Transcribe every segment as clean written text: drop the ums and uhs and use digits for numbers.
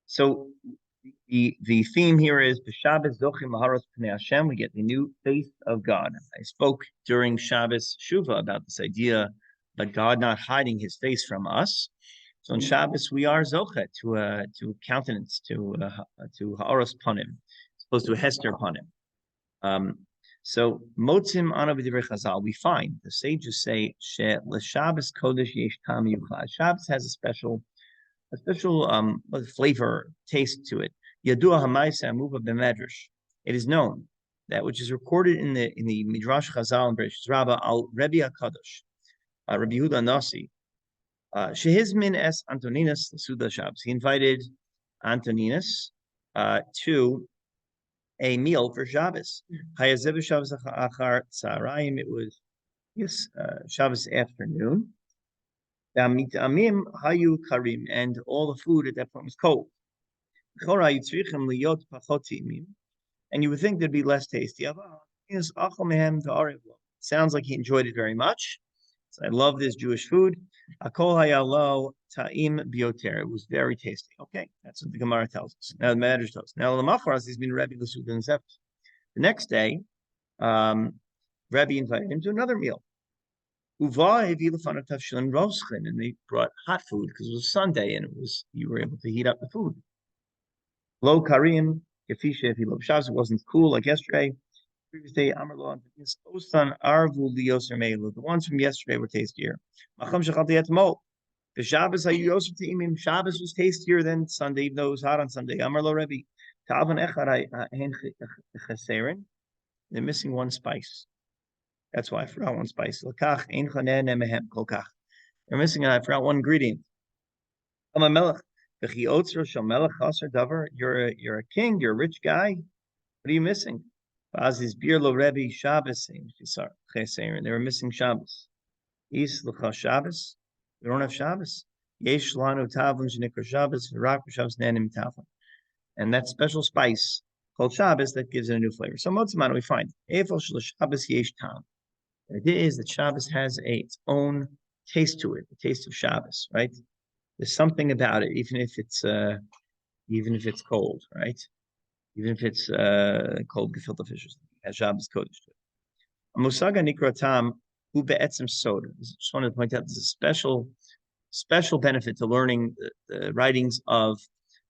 So the theme here is the Shabbos Zochim Maharos Pnei Hashem. We get the new face of God. I spoke during Shabbos Shuva about this idea that God not hiding His face from us. So on Shabbos we are Zochet to countenance to Haaros Panim, opposed to Hester Panim. So Motzim Ana B'divrei Chazal, we find the sages say she Shabbos Kodesh Yesh Tam Yuchad. Shabbos has a special flavor, taste to it. Yadua Hamaisa Amuva B'Medrash. It is known that which is recorded in the Midrash Chazal and Bereshit Rabbah al Rebbe HaKadosh, Rabbi Yehuda Nasi. Shehizmin es Antoninus Suda Shabbos. He invited Antoninus to a meal for Shabbos. Hayazev Shabbos Achar Tzarayim. It was Shabbos afternoon. Amim hayu karim, and all the food at that point was cold. And you would think there'd be less tasty. Sounds like he enjoyed it very much. So I love this Jewish food. It was very tasty. Okay, that's what the Gemara tells us. Now the Medrash tells us. Now the Macharas has been Rebbe L'Sudan Zeph. The next day, Rebbe invited him to another meal. And they brought hot food because it was Sunday and you were able to heat up the food. Lo karim, gefisha, if he loved Shabbos, it wasn't cool like yesterday. Previous day, Amarlo, the ones from yesterday were tastier. The Shabbos Shabbos was tastier than Sunday, even though it was hot on Sunday. Amarlo Rebbe. They're missing one spice. That's why I forgot one spice. They're missing, I forgot one ingredient. You're a king, you're a rich guy. What are you missing? They were missing Shabbos. Shabbos. We don't have Shabbos. And that special spice called Shabbos that gives it a new flavor. So Motzimana we find the idea is that Shabbos has its own taste to it, the taste of Shabbos, right? There's something about it, even if it's cold, right? Even if it's cold gefilte fish, it has Shabbos Kodesh to it. Musaga nikra tam hu be'etzem soda. I just wanted to point out there's a special benefit to learning the writings of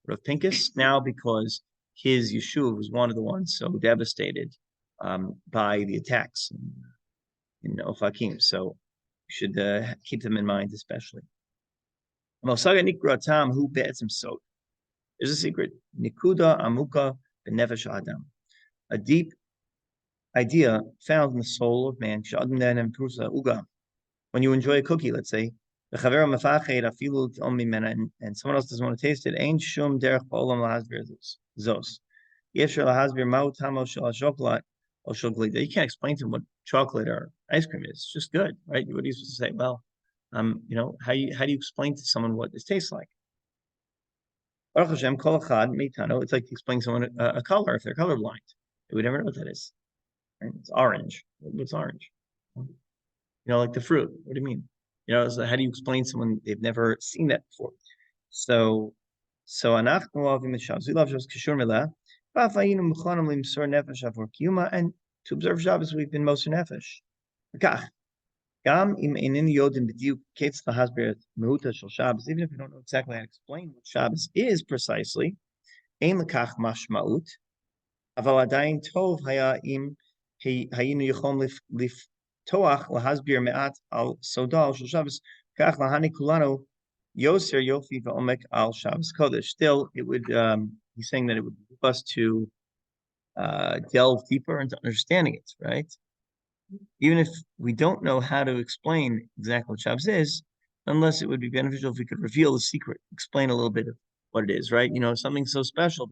Rav Pinkus now because his yeshuv was one of the ones so devastated by the attacks in Ofakim, so you should keep them in mind, especially. There's a secret. Nikuda amuka b'nefesh adam, a deep idea found in the soul of man. When you enjoy a cookie, let's say, and someone else doesn't want to taste it, ain't shum derech ba'olam lahasbir zos. Yesher lahasbir ma'u tamo shel chocolate. You can't explain to them what chocolate or ice cream is. It's just good, right? What are you supposed to say? Well, how do you explain to someone what this tastes like? Baruch Hashem, kol echad meitano. It's like explaining to someone a color if they're colorblind. They would never know what that is. Right? It's orange. What's orange? Like the fruit. What do you mean? So how do you explain to someone they've never seen that before? So anachnu ohavim Shabbos. We love Shabbos kishur milah. And to observe Shabbos, we've been Moser Nefesh. Even if we don't know exactly how to explain what Shabbos is precisely, but still, it would he's saying that it would help us to delve deeper into understanding it, right? Even if we don't know how to explain exactly what Shabbos is, unless it would be beneficial if we could reveal the secret, explain a little bit of what it is, right? Something so special.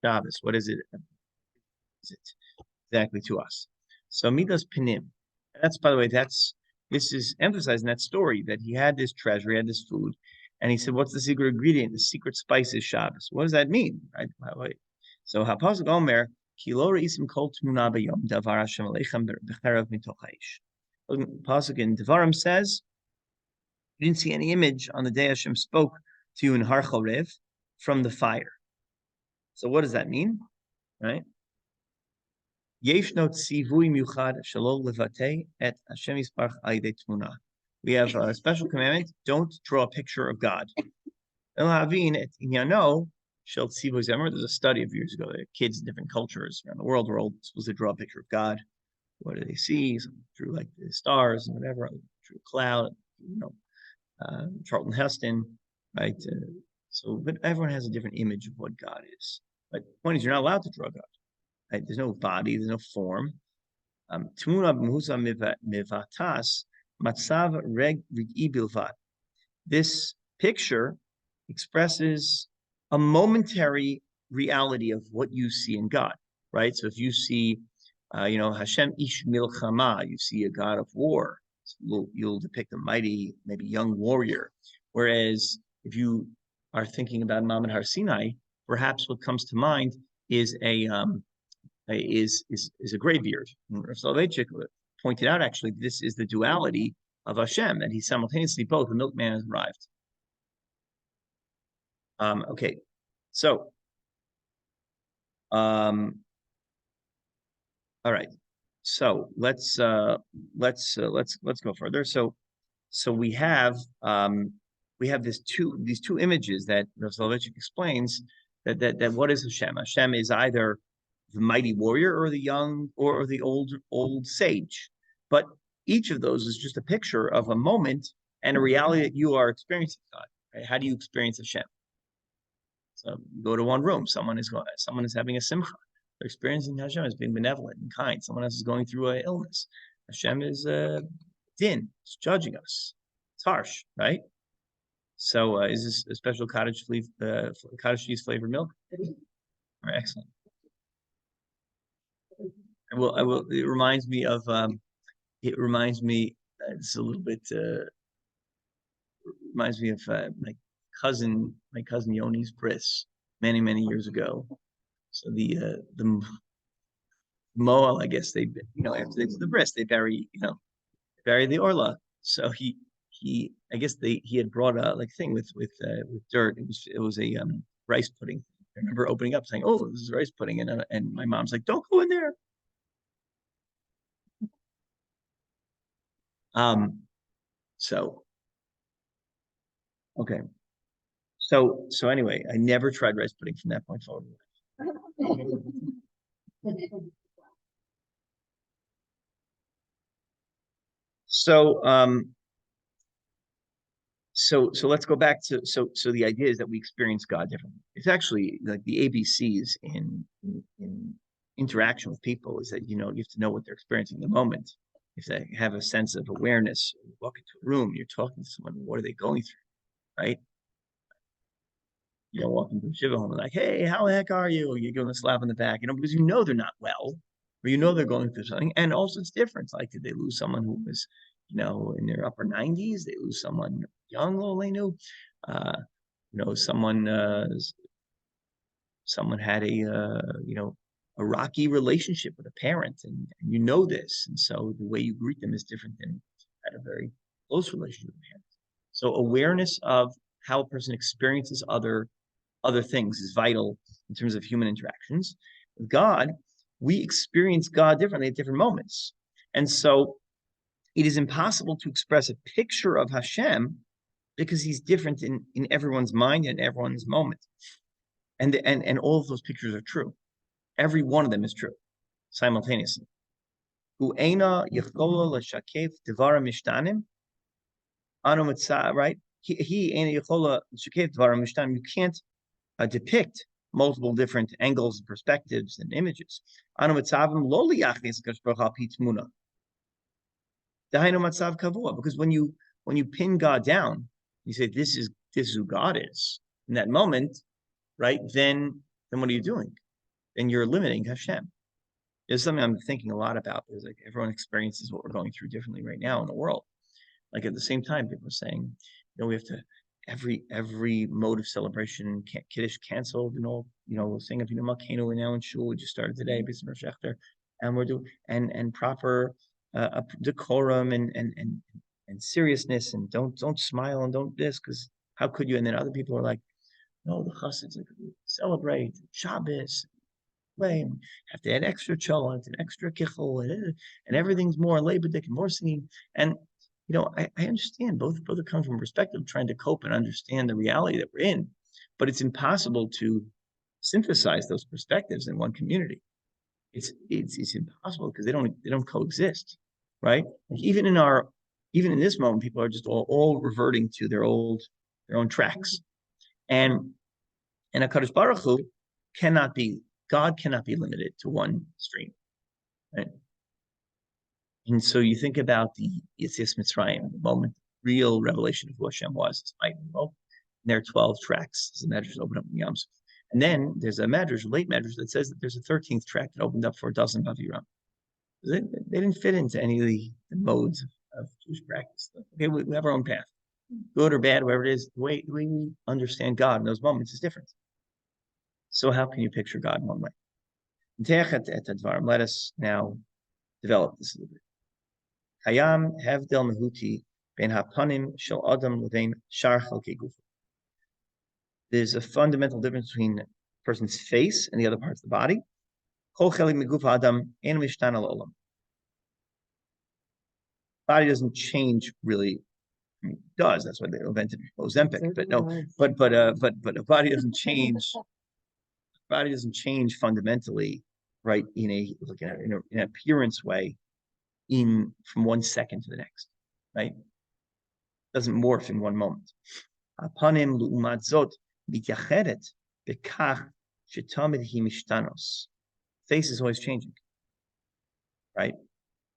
Shabbos, what is it? Is it exactly to us? So Midas Pinim. That's, by the way, this is emphasizing that story that he had this treasure, he had this food, and he said, what's the secret ingredient? The secret spice is Shabbos. What does that mean? Right? So Hapasuk Omer, Kilora Isim Kol Tmuna B'Yom Davar Hashem Aleichem B'Cherev Mitoch Ha'ish. Pasuk in Devarim says, you didn't see any image on the day Hashem spoke tiyun har chorev, from the fire. So what does that mean? Right? Yeshnot sivui miuchad shalol levate et Hashem yisparach ayde tmuna. We have a special commandment: don't draw a picture of God. El havin et inyano shel tzivui zemer. There's a study of years ago that kids in different cultures around the world were all supposed to draw a picture of God. What do they see? Some drew like the stars and whatever. Drew a cloud. Charlton Heston, right? But everyone has a different image of what God is. But the point is, you're not allowed to draw God. Right? There's no body, there's no form. Tmuna b'musa mivatas matzav reg bilvat. This picture expresses a momentary reality of what you see in God, right? So if you see, Hashem ish milchama, you see a God of war. So you'll depict a mighty, maybe young warrior. Whereas if you are thinking about Mammon Har Sinai, perhaps what comes to mind is a graybeard. Soloveitchik pointed out, actually, this is the duality of Hashem, that he's simultaneously both. The milkman has arrived. Okay, so, all right. So let's go further. So we have these two images that Rav Soloveitchik explains that what is Hashem? Hashem is either the mighty warrior or the young or the old sage. But each of those is just a picture of a moment and a reality that you are experiencing God. Right? How do you experience Hashem? So you go to one room, someone is having a simcha. They're experiencing Hashem as being benevolent and kind. Someone else is going through an illness. Hashem is din, it's judging us. It's harsh, right? So is this a special cottage cheese flavored milk? All right, excellent. I will. It reminds me of. It's a little bit. Reminds me of my cousin Yoni's bris many years ago. So the Moel, I guess after they do the bris, they bury the orla. So he had brought a thing with dirt. It was a rice pudding. I remember opening up saying, "Oh, this is rice pudding," and my mom's like, "Don't go in there." So okay. So anyway, I never tried rice pudding from that point forward. So let's go back to the idea is that we experience God differently. It's actually like the ABCs in interaction with people is that you have to know what they're experiencing in the moment. If they have a sense of awareness, you walk into a room, you're talking to someone, what are they going through, right? Walking to a shiva home and like, hey, how the heck are you? You give them a slap on the back, because they're not well, or they're going through something. And also it's different. Like, did they lose someone who was, in their upper 90s? They lose someone young, all they knew. Someone had a rocky relationship with a parent, and this. And so the way you greet them is different than had a very close relationship with parents. So awareness of how a person experiences other things is vital in terms of human interactions. With God, we experience God differently at different moments. And so it is impossible to express a picture of Hashem because he's different in everyone's mind and everyone's moment. And all of those pictures are true. Every one of them is true simultaneously. Right? You can't depict multiple different angles, perspectives, and images. Because when you pin God down, you say this is who God is in that moment, right? Then what are you doing? Then you're limiting Hashem. There's something I'm thinking a lot about because like everyone experiences what we're going through differently right now in the world. Like at the same time, people are saying, we have to every mode of celebration, Kiddush canceled and all, we're saying of Malkeinu, we're now in shul, we just started today, and we're doing and proper decorum and seriousness, and don't smile and don't this because How could you? And then other people are like, no, the Chassids celebrate Shabbos, flame, have to add extra cholent and extra kichel, and everything's more labor and more singing. And I understand both are coming from a perspective of trying to cope and understand the reality that we're in, but it's impossible to synthesize those perspectives in one community. It's impossible because they don't coexist, right? Like even in this moment, people are just all reverting to their own tracks, and HaKadosh Baruch Hu God cannot be limited to one stream, right? And so you think about the Yetzias Mitzrayim, the moment real revelation of who Hashem was, this mighty world. And there are 12 tracks. The Medrash open up in Yom Suf. And then there's a Medrash, a late Medrash, that says that there's a 13th track that opened up for a dozen Baviram. They didn't fit into any of the modes of Jewish practice. Okay, we have our own path. Good or bad, whatever it is, the way we understand God in those moments is different. So how can you picture God in one way? Let us now develop this a little bit. Hayam Hevdel Mehuti Ben Hapanim Shel Adam Levein Shar Chalkei Gufa. There's a fundamental difference between a person's face and the other parts of the body. Kol chelik meguf Adam ein mishtana la'olam. Body doesn't change really. I mean, it does. That's why they invented Ozempic. But no, but a body doesn't change. Body doesn't change fundamentally, right? In an appearance way, from 1 second to the next, right? Doesn't morph in one moment. Apanim lu'umat zot mityachedet bekach shetamid hi mishtanos. Face is always changing, right?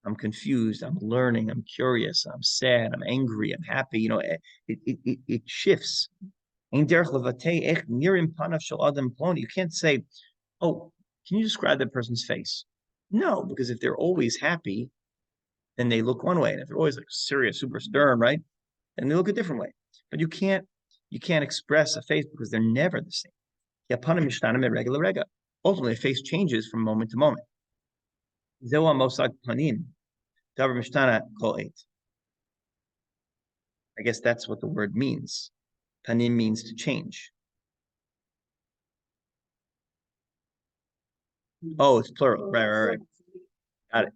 I'm confused. I'm learning. I'm curious. I'm sad. I'm angry. I'm happy. It shifts. You can't say, "Oh, can you describe that person's face?" No, because if they're always happy, then they look one way, and if they're always like serious, super stern, right, then they look a different way. But you can't express a face because they're never the same. Ultimately, a face changes from moment to moment. I guess that's what the word means. Panim means to change. Oh, it's plural. Right. Got it.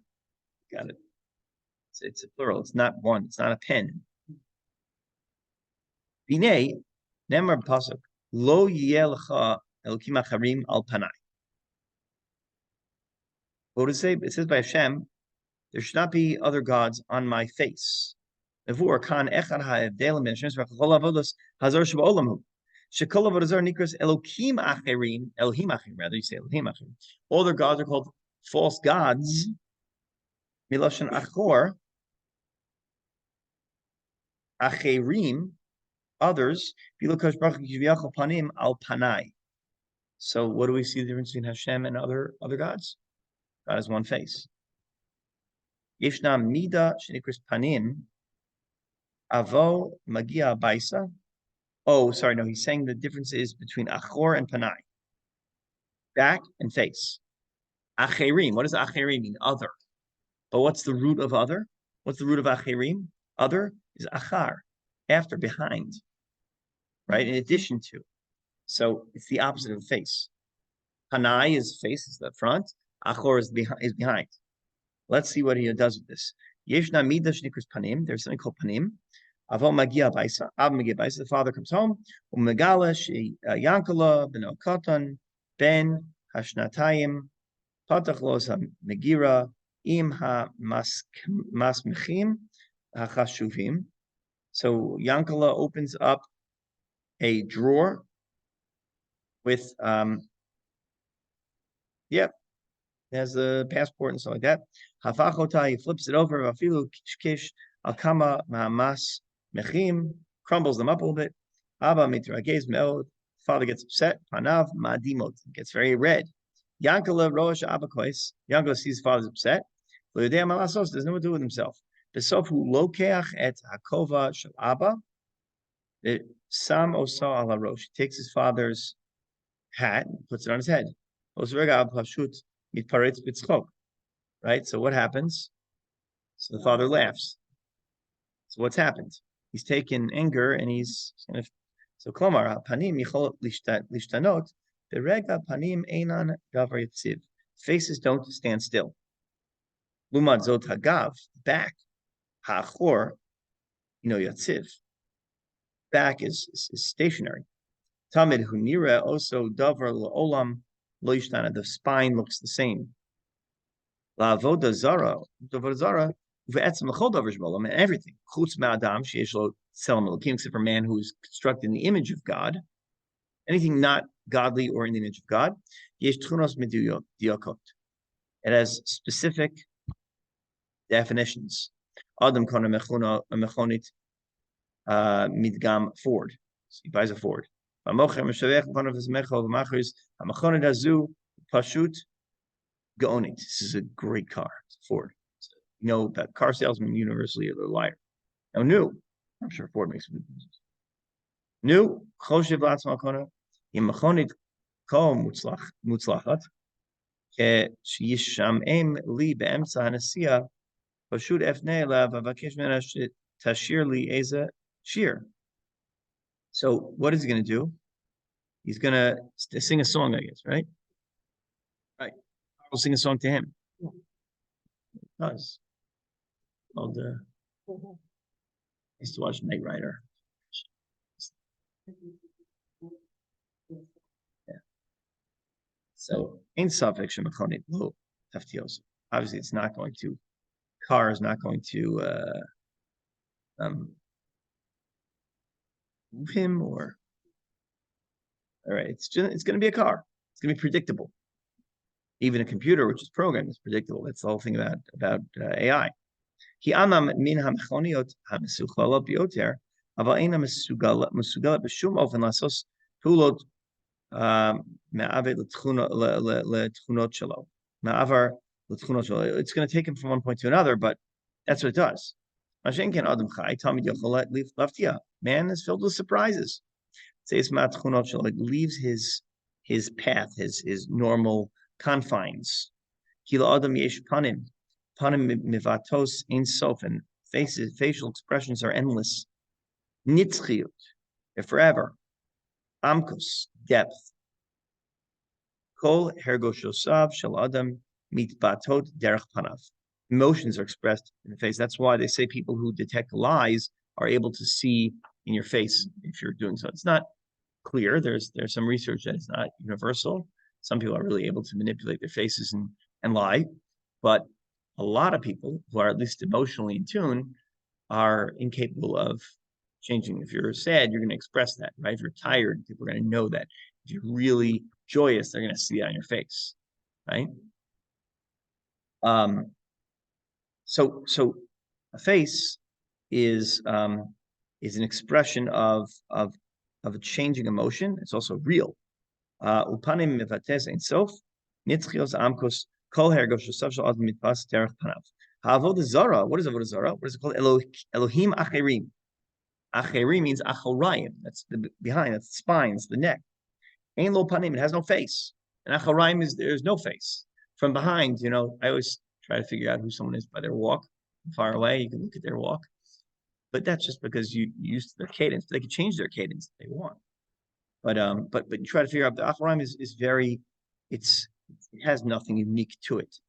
It's a plural. It's not one. It's not a pen. Binei, Nemar pasuk, lo yelcha elokim acharim al panai. What does it say? It says by Hashem, there should not be other gods on my face. Nevur kan echad ha'evdelim ben Hashem v'chol avodos hazar sheba'olam. Shekol avodazar nikras elokim acherim, Elohim acherim, rather you say Elohim acherim. All their gods are called false gods. Miloshen achor, acherim, others. Panim al panai. So what do we see the difference between Hashem and other gods? God has one face. Yeshna mida shenikras panim avo magia baisa. Oh, sorry, no, he's saying the difference is between achor and panai. Back and face. Acherim. What does acherim mean? Other. But what's the root of other? What's the root of acherim? Other is achar. After, behind. Right? In addition to. So it's the opposite of face. Panai is face, is the front. Achor is behind. Let's see what he does with this. Yeshna mida shnikras panim. There's something called panim. Avo magia baisa. Av magia baisa. The father comes home. Umegala Yankala ben Okatan ben Hashnatayim patach los megira im ha masmechim hachashuvim. So Yankala opens up a drawer with has a passport and stuff like that. Hafachota, he flips it over. Vafilu kish alkama mahamas mechim, crumbles them up a little bit. Abba mitragez meod. Father gets upset. Panav madimot, gets very red. Yankala rosh abakois. Yankala sees his father's upset. Doesn't know what to do with himself. Besofu lokeach et hakova shel Abba. Sam osa ala rosh. He takes his father's hat and puts it on his head. Right? So what happens? So the father laughs. So what's happened? He's taken anger and he's kind of So klomar panim yichol lishtanot berega panim einan davar yitziv. Faces don't stand still. Lumad zot hagav, back, ha'achor, yatziv. Back is stationary. Tamid hunira also davar olam lo yishtana. The spine looks the same. La avoda zara, ve'etzem l'chol davar shbolam, and everything. Chutz ma'adam sheyesh lo tzelem elokim, except for man who is constructed in the image of God. Anything not godly or in the image of God, yesh tchunos mediyakot. It has specific definitions. Adam kona mechonit midgam Ford. So he buys a Ford. Pashut gaonit. This is a great car. It's a Ford. That car salesmen universally are a liar. Now, new. I'm sure Ford makes good business. New. Choshev latzma kona. Im mechonit ko mutzlachat. שישמעם לי באמצע הנסיעה, פשוט אפנה אליו ואבקש ממנו שתשיר לי איזה שיר. So what is he going to do? He's going to sing a song, I guess, right? Right. I'll sing a song to him. It does. Called, I used to watch Knight Rider. Yeah. So, in suffix, obviously, it's not going to. Car is not going to move him, or all right. It's going to be a car. It's going to be predictable. Even a computer, which is programmed, is predictable. That's the whole thing about AI. He amam min hamchoniot hamesukhalot bioter, aval eina mesugalat b'shum ofen lasos pulot me'avet letchunot shelo. Me'avar letchunot shelo. It's going to take him from one point to another, but that's what it does. Man is filled with surprises. It leaves his path, his normal confines. Panim mivatos ein sof, and facial expressions are endless. Nitzchiyut, forever. Amkos, depth. Kol hergoshosav shel adam mitbatot derech panav. Emotions are expressed in the face. That's why they say people who detect lies are able to see in your face if you're doing so. It's not clear. There's some research that it's not universal. Some people are really able to manipulate their faces and lie, but a lot of people who are at least emotionally in tune are incapable of changing. If you're sad, you're going to express that, right? If you're tired, people are going to know that. If you're really joyous, they're going to see it on your face, right? So a face is an expression of a changing emotion. It's also real. Upanim mevates ein sof nitzchios amkos kol hergosh shel adam mitpas derech panav. Avodah zara. What is avodah zara? What is it called? Elohim acherim. Acherim means achorayim. That's the behind. That's the spines, the neck. Ein lo panim. It has no face. And achorayim is there's no face. From behind, I always try to figure out who someone is by their walk. Far away, you can look at their walk. But that's just because you used to their cadence. They can change their cadence if they want. But you try to figure out the Acharim is very, it has nothing unique to it.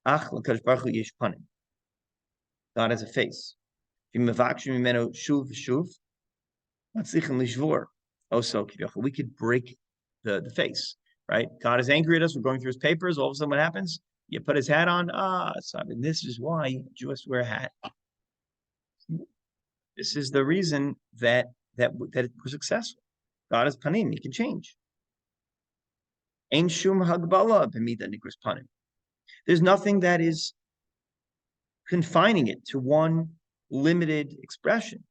God has a face. Also, we could break the face, right? God is angry at us. We're going through his papers. All of a sudden, what happens? You put his hat on. So this is why Jews wear a hat. This is the reason that it was successful. God is panim; he can change. Ein shum hagbala b'mida nikras panim. There's nothing that is confining it to one limited expression.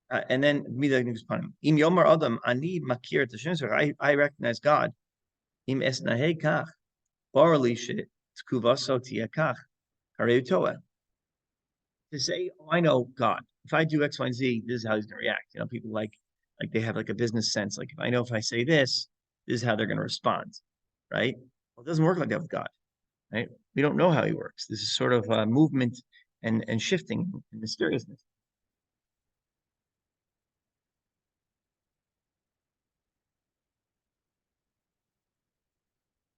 And then b'mida nikras panim. Im yomar adam ani makir t'shem. I recognize God. Im esnahei kach barali she t'kuvaso tiyakach harei toa. To say, oh, I know God. If I do X, Y, and Z, this is how he's going to react. People like they have like a business sense. Like if I say this is how they're going to respond, right? Well, it doesn't work like that with God, right? We don't know how he works. This is sort of movement and shifting and mysteriousness.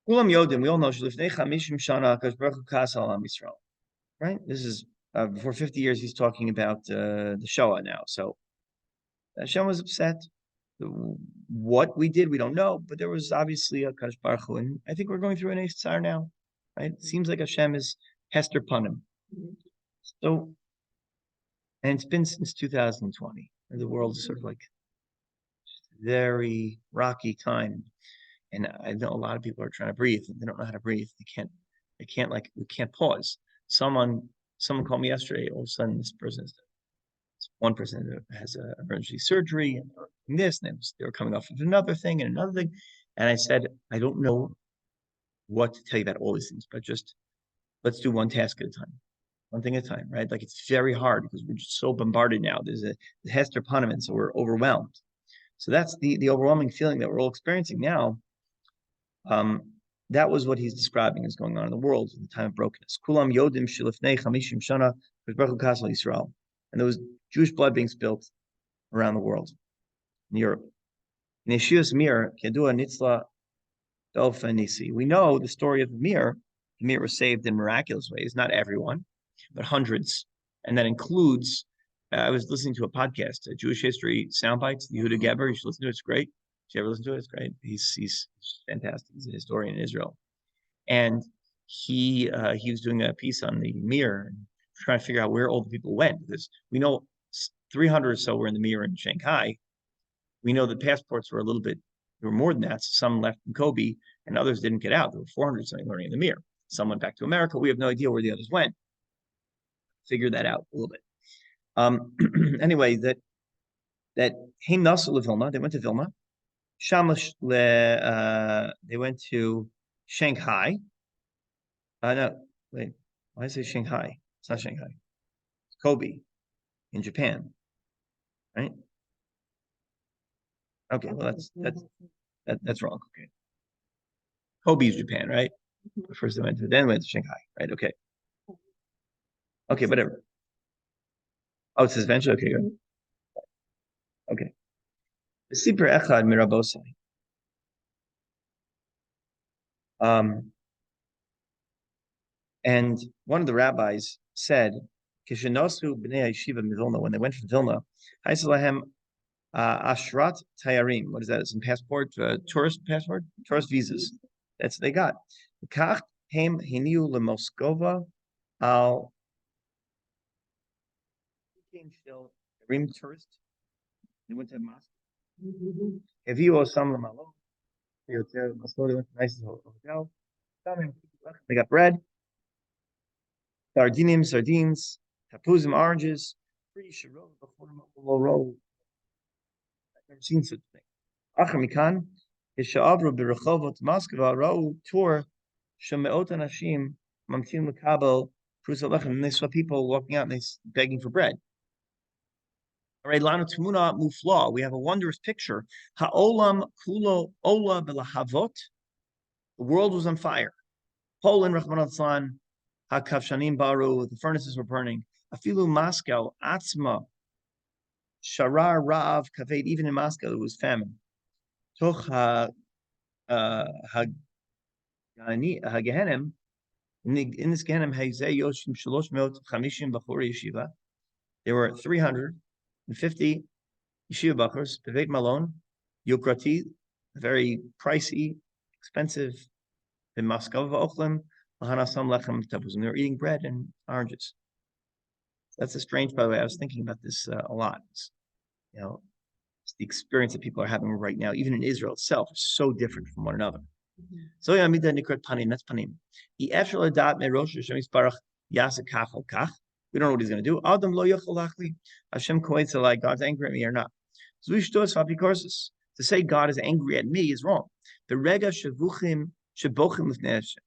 Kulam Yodim, we all know Shlifnei Chamishim Shana Akash Baruch Hu Kas Al Am Yisrael, right? This is before 50 years. He's talking about the Shoah now. So Hashem was upset. What we did, we don't know, but there was obviously a Kadosh Baruch Hu, and I think we're going through an Eitzar now, right? It seems like Hashem is Hester Panim. So, and it's been since 2020, and the world is sort of like very rocky time, and I know a lot of people are trying to breathe, and they don't know how to breathe. They can't like we can't pause. Someone called me yesterday. All of a sudden, this person is one person has an emergency surgery and this, and they were coming off of another thing and another thing. And I said, I don't know what to tell you about all these things, but just let's do one task at a time, one thing at a time, right? Like it's very hard because we're just so bombarded now. There's a Hester Panem, so we're overwhelmed. So that's the overwhelming feeling that we're all experiencing now. That was what he's describing as going on in the world in the time of brokenness. Kulam yodim shilifnei chamishim shana Yisrael. And there was Jewish blood being spilt around the world, in Europe. Neshius Mir, Kedua Nitzla Dolfanisi. We know the story of the Mir. The Mir was saved in miraculous ways, not everyone, but hundreds. And that includes, I was listening to a podcast, a Jewish history soundbites, Yehuda Geber. You should listen to it. It's great. If you ever listen to it, it's great. He's fantastic. He's a historian in Israel. And he was doing a piece on the Mir and trying to figure out where all the people went, because we know 300 or so were in the Mir in Shanghai. We know the passports were there were more than that. Some left in Kobe and others didn't get out. There were 400 something learning in the Mir. Some went back to America. We have no idea where the others went. Figure that out a little bit. Anyway, that Haim Nasu Vilna, they went to Vilna. Shamash they went to Shanghai. No, wait, why did I say Shanghai? It's not Shanghai. It's Kobe in Japan, right? Okay, well that's wrong. Okay, Kobe is Japan, right? First they went to Shanghai, right? Okay, whatever. Oh, it says venture. Okay, good. Okay. The Sipur Echad Mirabosai. And one of the rabbis said, Kishinosu b'nei yeshiva Vilna, when they went from Vilna, Haisalahem Ashrat Tayarim. What is that? It's a passport, tourist passport, tourist visas. That's what they got. Kach Haim Hiniu Lemoskova al Rim tourist. They went to Moscow. If you owe some Lamalo, they went to nice hotel. They got bread, sardines, tapuzim, oranges, free shiro before roll. I've never seen such a thing. Achamikan, Isha'avru Birachovot Moscow, Rau tour, Shemeot Anashim, Mamtin Makabel, Prusalechem, and they saw people walking out and they begging for bread. All right, Lana Tumuna Mufla, we have a wondrous picture. Ha'olam Kulo Ola Belahavot, the world was on fire. Poland, Rahman al-San, HaKavshanim Baru, the furnaces were burning. Afilu Moscow, Atzma, Sharar Rav Kaved, even in Moscow there was famine. Toch HaGehenim, in this Gehenim, Haizeh Yoshim Shalosh Meot Chamishim Bachur Yeshiva, there were 350 Yeshiva Bachurs, Beveit Malon, Yokrati, very pricey, expensive, in Moscow, V'ochlim, Lahanasam Lechem Tapuz, and they were eating bread and oranges. That's a strange, by the way, I was thinking about this a lot. It's the experience that people are having right now, even in Israel itself, is so different from one another. So yeah, panim, that's panim. We don't know what he's going to do. Adam lo Hashem koetzelai, God's angry at me or not. To say God is angry at me is wrong. The rega shavuchim shebochim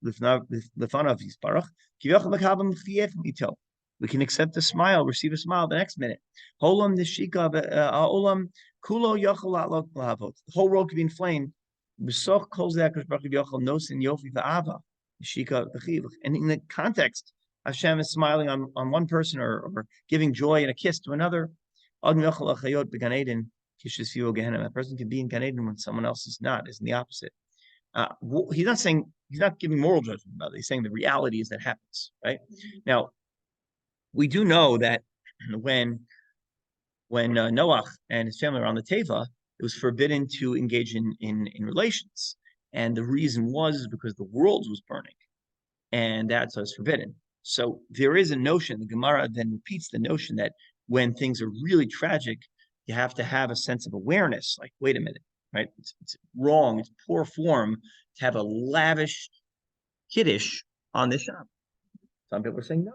lefanav yisparach kivyochel makabim chiyefim ito. We can accept a smile, receive a smile the next minute. Holam nishika olam kulo yochel lahavot. The whole world could be inflamed. B'soch kol zeh HaKadosh Baruch Hu yochel nosin yofi va'ava. And in the context, Hashem is smiling on one person or giving joy and a kiss to another. A person can be in Gan Eden when someone else is not, is in the opposite. He's not saying, he's not giving moral judgment about it. He's saying the reality is that happens, right? Now, we do know that when Noah and his family were on the Teva, it was forbidden to engage in relations. And the reason was because the world was burning. And that's what's forbidden. So there is a notion, the Gemara then repeats the notion that when things are really tragic, you have to have a sense of awareness, like, wait a minute, right? It's wrong, it's poor form to have a lavish kiddush on this shop. Some people are saying, no,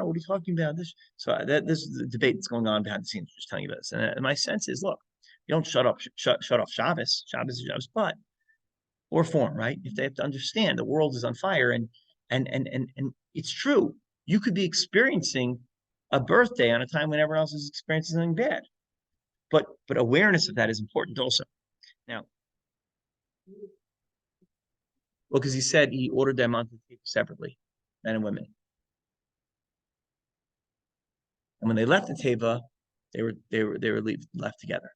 what are you talking about? This this is the debate that's going on behind the scenes, just telling you this. And my sense is, look, you don't shut off Shabbos. Shabbos is Shabbos, but or form, right? If they have to understand the world is on fire and it's true. You could be experiencing a birthday on a time when everyone else is experiencing something bad. But awareness of that is important also. Now, well, because he said he ordered them onto the table separately, men and women. And when they left the teva, they were left together.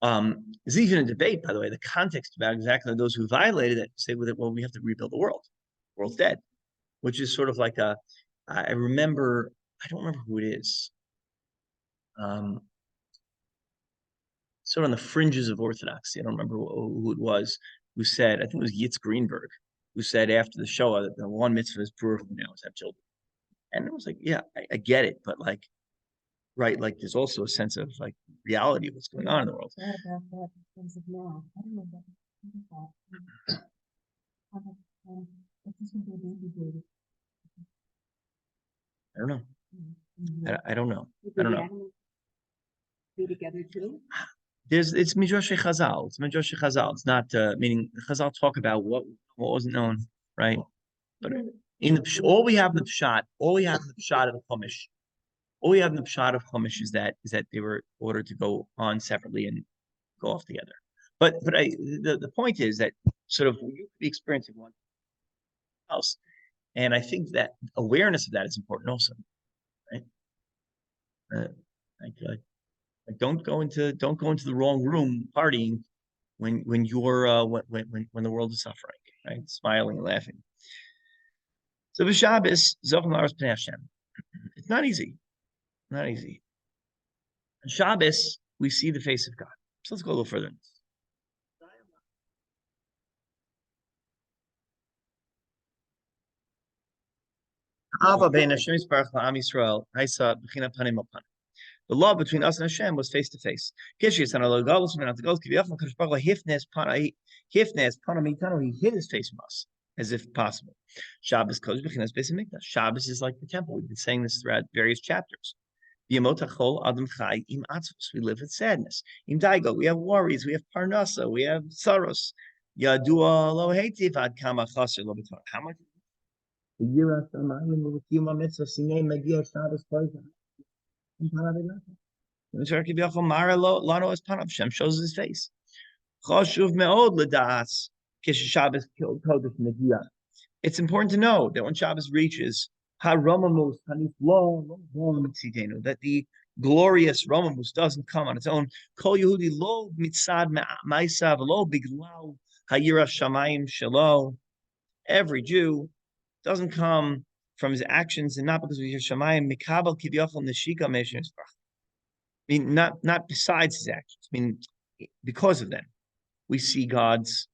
There's even a debate, by the way, the context about exactly those who violated it say with it, well, we have to rebuild the world. The world's dead, which is sort of like I don't remember who it is. Sort of on the fringes of orthodoxy. I don't remember who it was who said, I think it was Yitz Greenberg, who said after the Shoah that the one mitzvah is pure now is have children. And it was like, yeah, I get it, but like, right, like there's also a sense of like reality of what's going on in the world. I don't know. I don't know. I don't know. Be together too? It's Midrash Chazal. It's Midrash Chazal. It's not meaning Chazal talk about what wasn't known, right? But in the all we have in the Pshat, all we have in the Pshat of the Chumash, all we have in the Pshat of Chumash is that they were ordered to go on separately and go off together. But the point is that sort of you could be experiencing one else, and I think that awareness of that is important also, right? Like don't go into the wrong room partying when you're when the world is suffering, right? Smiling and laughing. So the Shabbos, it's not easy. Not easy. On Shabbos, we see the face of God. So let's go a little further. The law between us and Hashem was face to face. He hid his face from us as if possible. Shabbos Kodesh Shabbos is like the temple. We've been saying this throughout various chapters. We live with sadness. In Daigo, we have worries, we have parnasa, we have sorrows. How much? Hashem shows his face. It's important to know that when Shabbos reaches that the glorious Romamus doesn't come on its own. Kol Yehudi lo mitzad ma'asav lo biglau hayira shamayim shelo. Every Jew doesn't come from his actions and not because of his shamayim mikabel kivyachol neshika meishim. I mean, not besides his actions. I mean, because of them, we see God's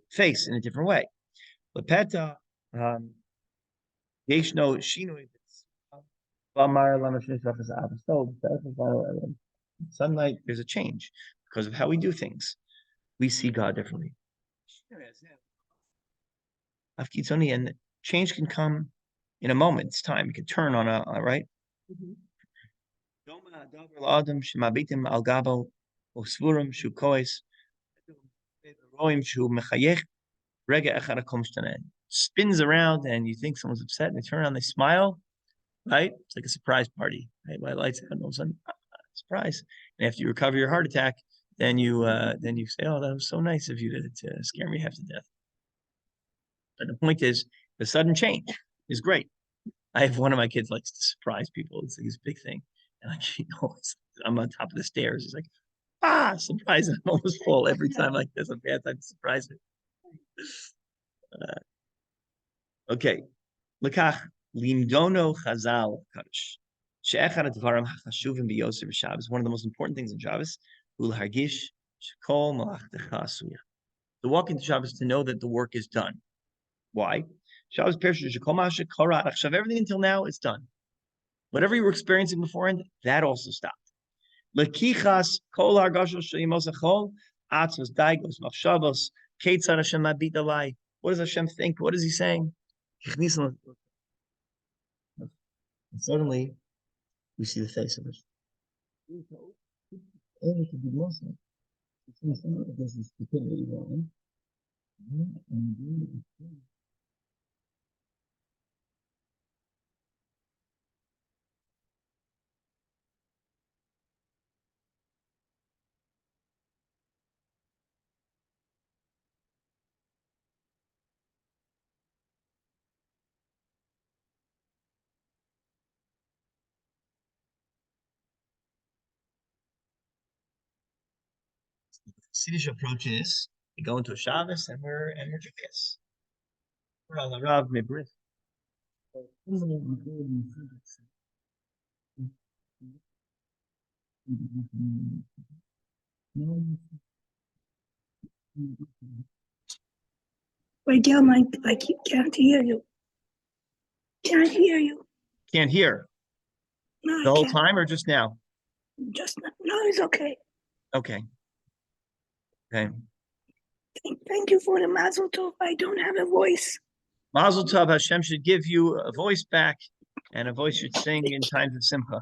face in a different way. Lepeta, yeshno shinui. Sunlight, there's a change because of how we do things. We see God differently. And change can come in a moment's time. It can turn on a right. Spins around and you think someone's upset and they turn around, they smile, right? It's like a surprise party, right? My lights out, all of a sudden, surprise. And after you recover your heart attack, then you say, "Oh, that was so nice of you to scare me half to death." But the point is, the sudden change is great. I have one of my kids likes to surprise people. It's like this big thing, and I'm on top of the stairs. He's like, surprise! And I almost fall every time like this. A bad time to surprise me. Okay, Lekach limdono chazal kadosh. She'echad advarim hachashuvim b'yosef b'Shabbos. One of the most important things in Shabbos, ulhargish shekol malachtecha asuya. To walk into Shabbos to know that the work is done. Why? Shabbos Pershah shekol ma'ashekora achshav. Everything until now is done. Whatever you were experiencing beforehand, that also stopped. Lekichas kol hargashos sheyimos achol atzvos daigos machshavos ketzad Hashem mabit alai. What does Hashem think? What is He saying? And suddenly, we see the face of it. Only to be Muslim. This is stupidity, Siddish approach is we go into a Shabbos and we're Jackass. We're on the Rav Mibrit. Wait, Gail, I can't hear you. Can't hear you. Can't hear. No, the whole time or just now? Just now. No, it's okay. Okay. Okay. Thank you for the mazel tov. I don't have a voice. Mazel tov. Hashem should give you a voice back, and a voice should sing in times of simcha.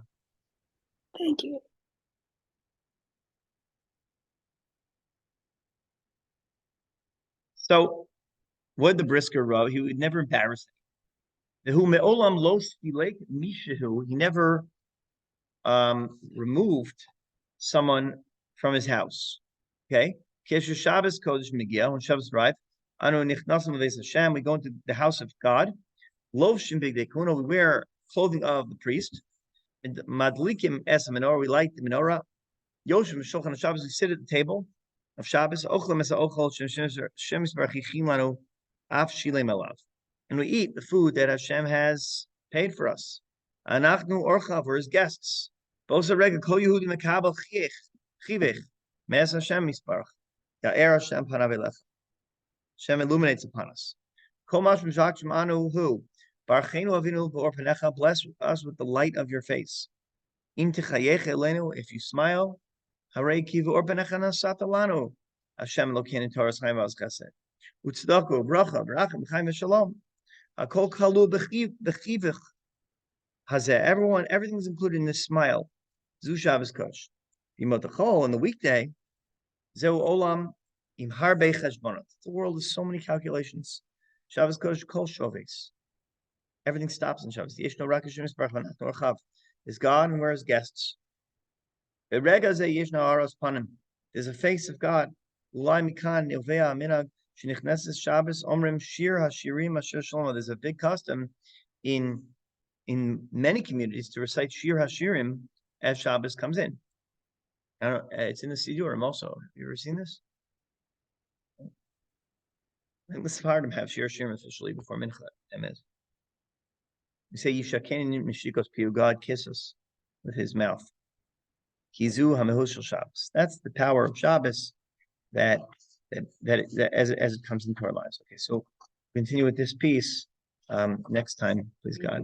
Thank you. So, what the Brisker wrote, he would never embarrass him. He never removed someone from his house. Okay? Shabbos Kodesh Migia, when Shabbos arrived, we go into the house of God. We wear clothing of the priest. Madlikim es menorah, we light the menorah. Yoshim Shulchan Shabbos, we sit at the table of Shabbos. And we eat the food that Hashem has paid for us. Anachnu orchav, we're His guests. Bosa rega kol Yehudi mekabel chivich me'es Hashem misparach. Ya'er Hashem panav elecha. Hashem illuminates upon us. Kol mash mishak shemanu hu barchenu avinu b'or panecha. Bless us with the light of your face. Im tichayech elenu, if you smile, harei kivu or panecha nasat alanu. Hashem lokein Torah's chaim v'az chesed. Utzdaku bracha brachim chaim v'shalom. Hakol kalu b'chivich hazeh. Everything's included in this smile. Zu Shabbos Kodesh. Yimotachol, on the weekday, zeu olam im harbe cheshbonot. The world is so many calculations. Shabbos Kodesh kol shoves. Everything stops in Shabbos. Yeshno rak Hashem yisbarach v'nachnu orchav. Is God and we're His guests. Berega zeh yeshno aros panim. There's a face of God. Ulai mikan nilvea minag shenichneses Shabbos omrim shir hashirim asher shalom. There's a big custom in many communities to recite shir hashirim as Shabbos comes in. It's in the Sidurim also. Have you ever seen this? I think the Sephardim have shir hashirim officially before Mincha. Emes. We say Yishakeni Mishikos Piu. God kisses with His mouth. Kizu Hamehus Shabbos. That's the power of Shabbos that as it comes into our lives. Okay, so continue with this piece next time, please God.